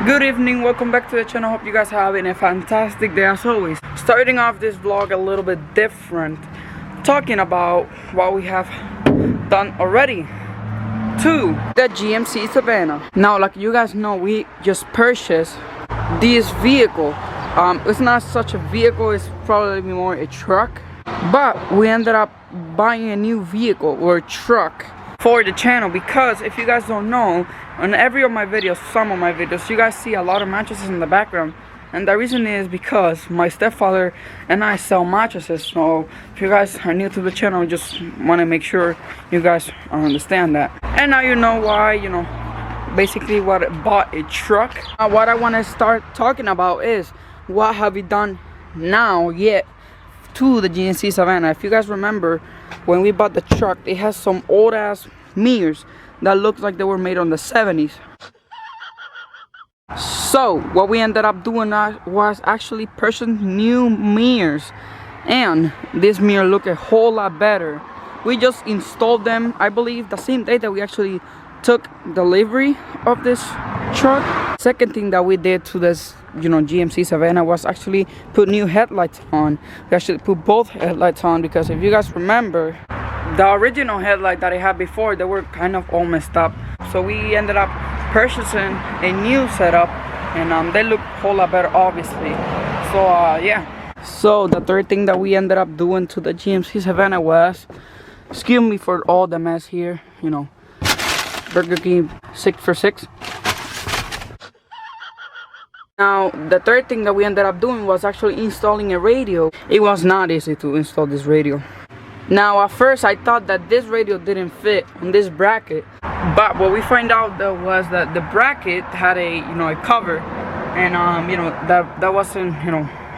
Good evening, welcome back to the channel. Hope you guys are having a fantastic day as always. Starting off this vlog a little bit different, talking about what we have done already to the GMC Savannah. Now, like you guys know, we just purchased this vehicle. It's not such a vehicle, it's probably more a truck, but we ended up buying a new vehicle or truck for the channel because if you guys don't know, on every of my videos, some of my videos, you guys see a lot of mattresses in the background, and the reason is because my stepfather and I sell mattresses. So if you guys are new to the channel, just want to make sure you guys understand that. And now you know why, basically what bought a truck. What I want to start talking about is what have we done now yet to the GMC Savannah. If you guys remember, when we bought the truck, it has some old ass mirrors that looked like they were made on the 70s. So what we ended up doing was actually purchasing new mirrors, and this mirror looked a whole lot better. We just installed them, I believe, the same day that we actually took delivery of this truck. Second thing that we did to this GMC Savannah was actually put new headlights on. We actually put both headlights on because if you guys remember, the original headlight that I had before, they were kind of all messed up. So we ended up purchasing a new setup, and they look a whole lot better, obviously. So yeah. So the third thing that we ended up doing to the GMC Savannah was, excuse me for all the mess here, Burger King 6 for 6. Now, the third thing that we ended up doing was actually installing a radio. It was not easy to install this radio. Now, at first, I thought that this radio didn't fit on this bracket, but what we find out though was that the bracket had a a cover, and that wasn't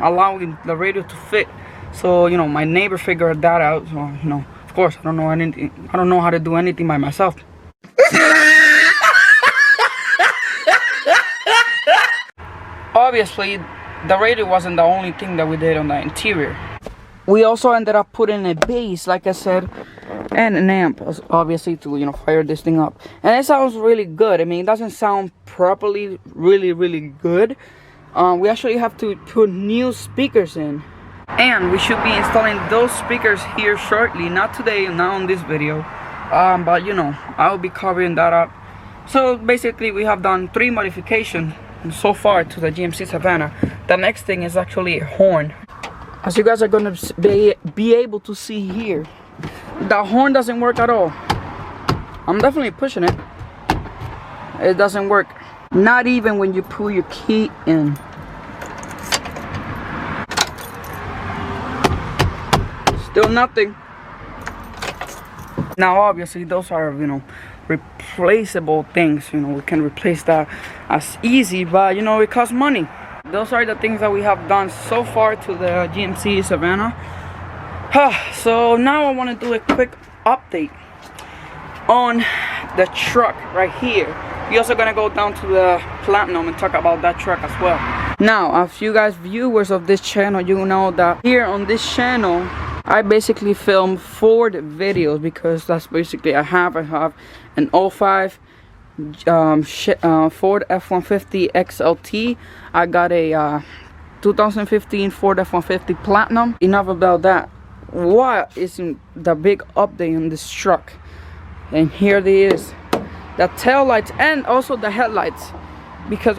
allowing the radio to fit. So my neighbor figured that out. So of course, I don't know anything. I don't know how to do anything by myself. Obviously, the radio wasn't the only thing that we did on the interior. We also ended up putting a bass, like I said, and an amp, obviously, to fire this thing up. And it sounds really good. I mean, it doesn't sound properly really good. We actually have to put new speakers in, and we should be installing those speakers here shortly. Not today, not on this video, but I'll be covering that up. So basically, we have done 3 modifications so far to the GMC Savannah. The next thing is actually a horn. As you guys are gonna be able to see here, the horn doesn't work at all. I'm definitely pushing it. It doesn't work. Not even when you pull your key in. Still nothing. Now obviously those are replaceable things. We can replace that as easy, but it costs money. Those are the things that we have done so far to the GMC Savannah. So now I want to do a quick update on the truck right here. We're also gonna go down to the Platinum and talk about that truck as well. Now, if you guys viewers of this channel, you know that here on this channel I basically film Ford videos, because that's basically I have an 05 Ford F-150 XLT. I got a 2015 Ford F-150 Platinum. Enough about that. What is the big update on this truck? And here it is, the tail lights and also the headlights, because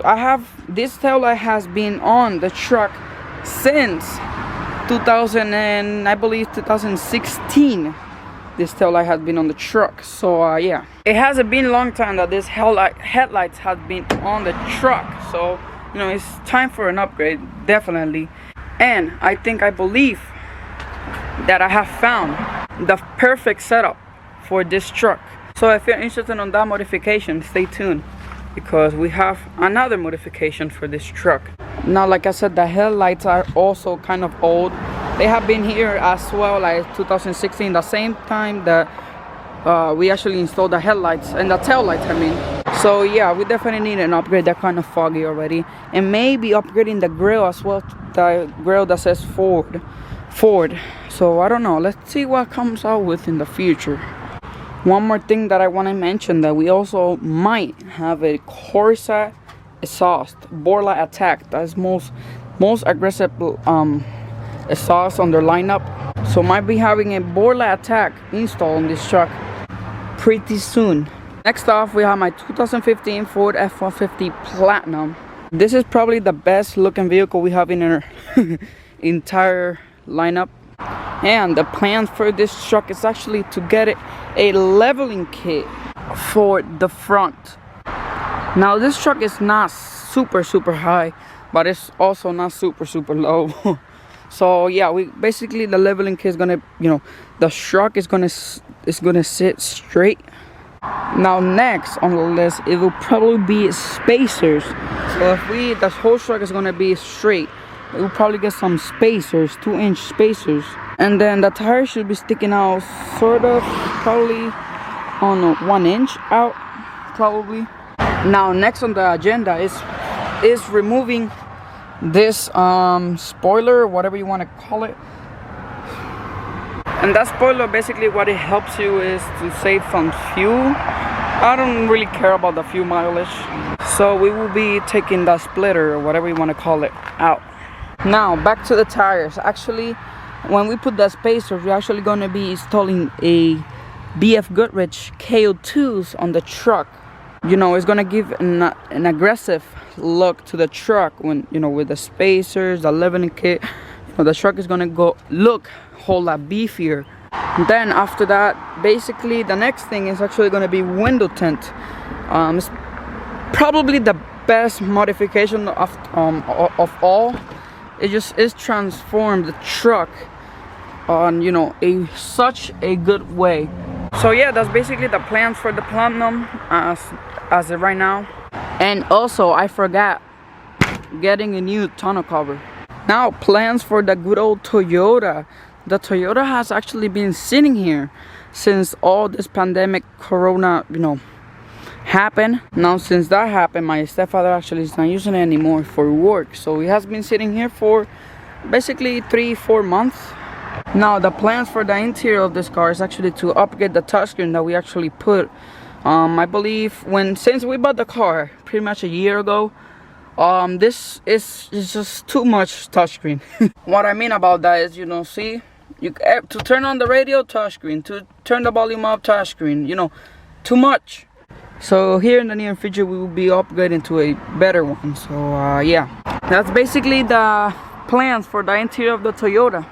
this tail light has been on the truck since 2016. This tail light has been on the truck. So yeah, it hasn't been a long time that this headlights have been on the truck. So it's time for an upgrade, definitely. And I believe that I have found the perfect setup for this truck. So if you're interested in that modification, stay tuned, because we have another modification for this truck. Now, like I said, the headlights are also kind of old. They have been here as well, like 2016, the same time that we actually installed the headlights and the tail lights, I mean. So yeah, we definitely need an upgrade. They're kind of foggy already, and maybe upgrading the grill as well, the grill that says Ford. So I don't know, let's see what comes out with in the future. One more thing that I want to mention, that we also might have a Corsa exhaust, Borla Attack. That's most aggressive exhaust on their lineup. So might be having a Borla Attack installed on this truck pretty soon. Next off, we have my 2015 Ford F-150 Platinum. This is probably the best looking vehicle we have in our entire lineup. And the plan for this truck is actually to get it a leveling kit for the front. Now this truck is not super high, but it's also not super low. So yeah, we basically, the leveling kit is gonna, you know, the truck is gonna sit straight. Now next on the list, it will probably be spacers. So if the whole truck is gonna be straight, we'll probably get some spacers, 2-inch spacers. And then the tires should be sticking out sort of, probably on 1 inch out, probably. Now next on the agenda is removing this spoiler, whatever you want to call it. And that spoiler, basically what it helps you is to save some fuel. I don't really care about the fuel mileage, so we will be taking the splitter or whatever you want to call it out. Now back to the tires. Actually, when we put the spacers, we're actually going to be installing a BF Goodrich KO2s on the truck. You know, it's going to give an aggressive look to the truck when, you know, with the spacers, the leveling kit. You know, the truck is going to look a whole lot beefier. Then after that, basically the next thing is actually going to be window tint. It's probably the best modification of all. It just is transformed the truck on, you know, such a good way. So yeah, that's basically the plans for the Platinum as of right now. And also, I forgot getting a new tonneau cover. Now, plans for the good old Toyota. The Toyota has actually been sitting here since all this pandemic corona, you know, happened. Now since that happened, my stepfather actually is not using it anymore for work, so it has been sitting here for basically 3-4 months. Now the plans for the interior of this car is actually to upgrade the touchscreen that we actually put, I believe since we bought the car pretty much a year ago. This is just too much touchscreen. What I mean about that is, you know, see, to turn on the radio, touchscreen, to turn the volume up, touchscreen, you know, too much. So here in the near future, we will be upgrading to a better one. So yeah, that's basically the plans for the interior of the Toyota.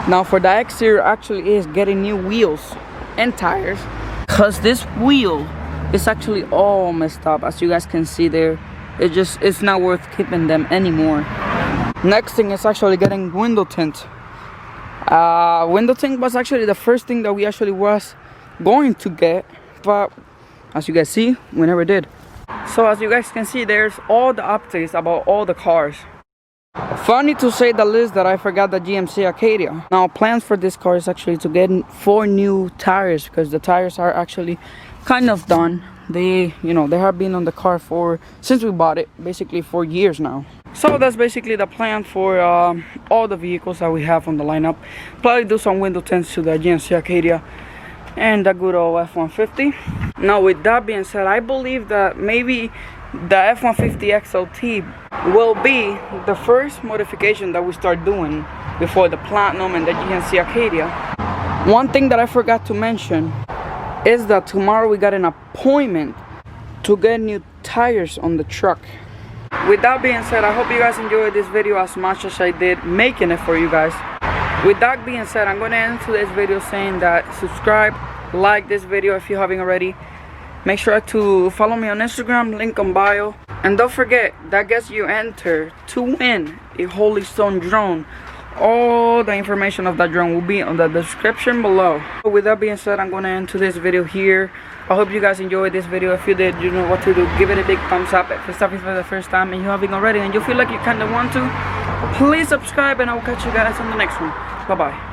Now for the exterior, actually is getting new wheels and tires, because this wheel is actually all messed up, as you guys can see there. It's not worth keeping them anymore. Next thing is actually getting window tint. Window tint was actually the first thing that we actually was going to get, but as you guys see, we never did. So as you guys can see, there's all the updates about all the cars. Funny to say the list that I forgot the GMC Acadia. Now plans for this car is actually to get 4 new tires, because the tires are actually kind of done. They, you know, they have been on the car since we bought it, basically 4 years now. So that's basically the plan for all the vehicles that we have on the lineup. Probably do some window tints to the GMC Acadia and the good old F-150. Now with that being said, I believe that maybe the F-150 XLT will be the first modification that we start doing before the Platinum and the GMC Acadia. One thing that I forgot to mention is that tomorrow we got an appointment to get new tires on the truck. With that being said, I hope you guys enjoyed this video as much as I did making it for you guys. With that being said, I'm going to end today's video saying that subscribe, like this video if you haven't already. Make sure to follow me on Instagram, link on bio. And don't forget, that gets you enter to win a Holy Stone drone. All the information of that drone will be on the description below. With that being said, I'm going to end today's video here. I hope you guys enjoyed this video. If you did, you know what to do. Give it a big thumbs up if it's something for the first time and you haven't already and you feel like you kind of want to. Please subscribe, and I will catch you guys on the next one. Bye bye.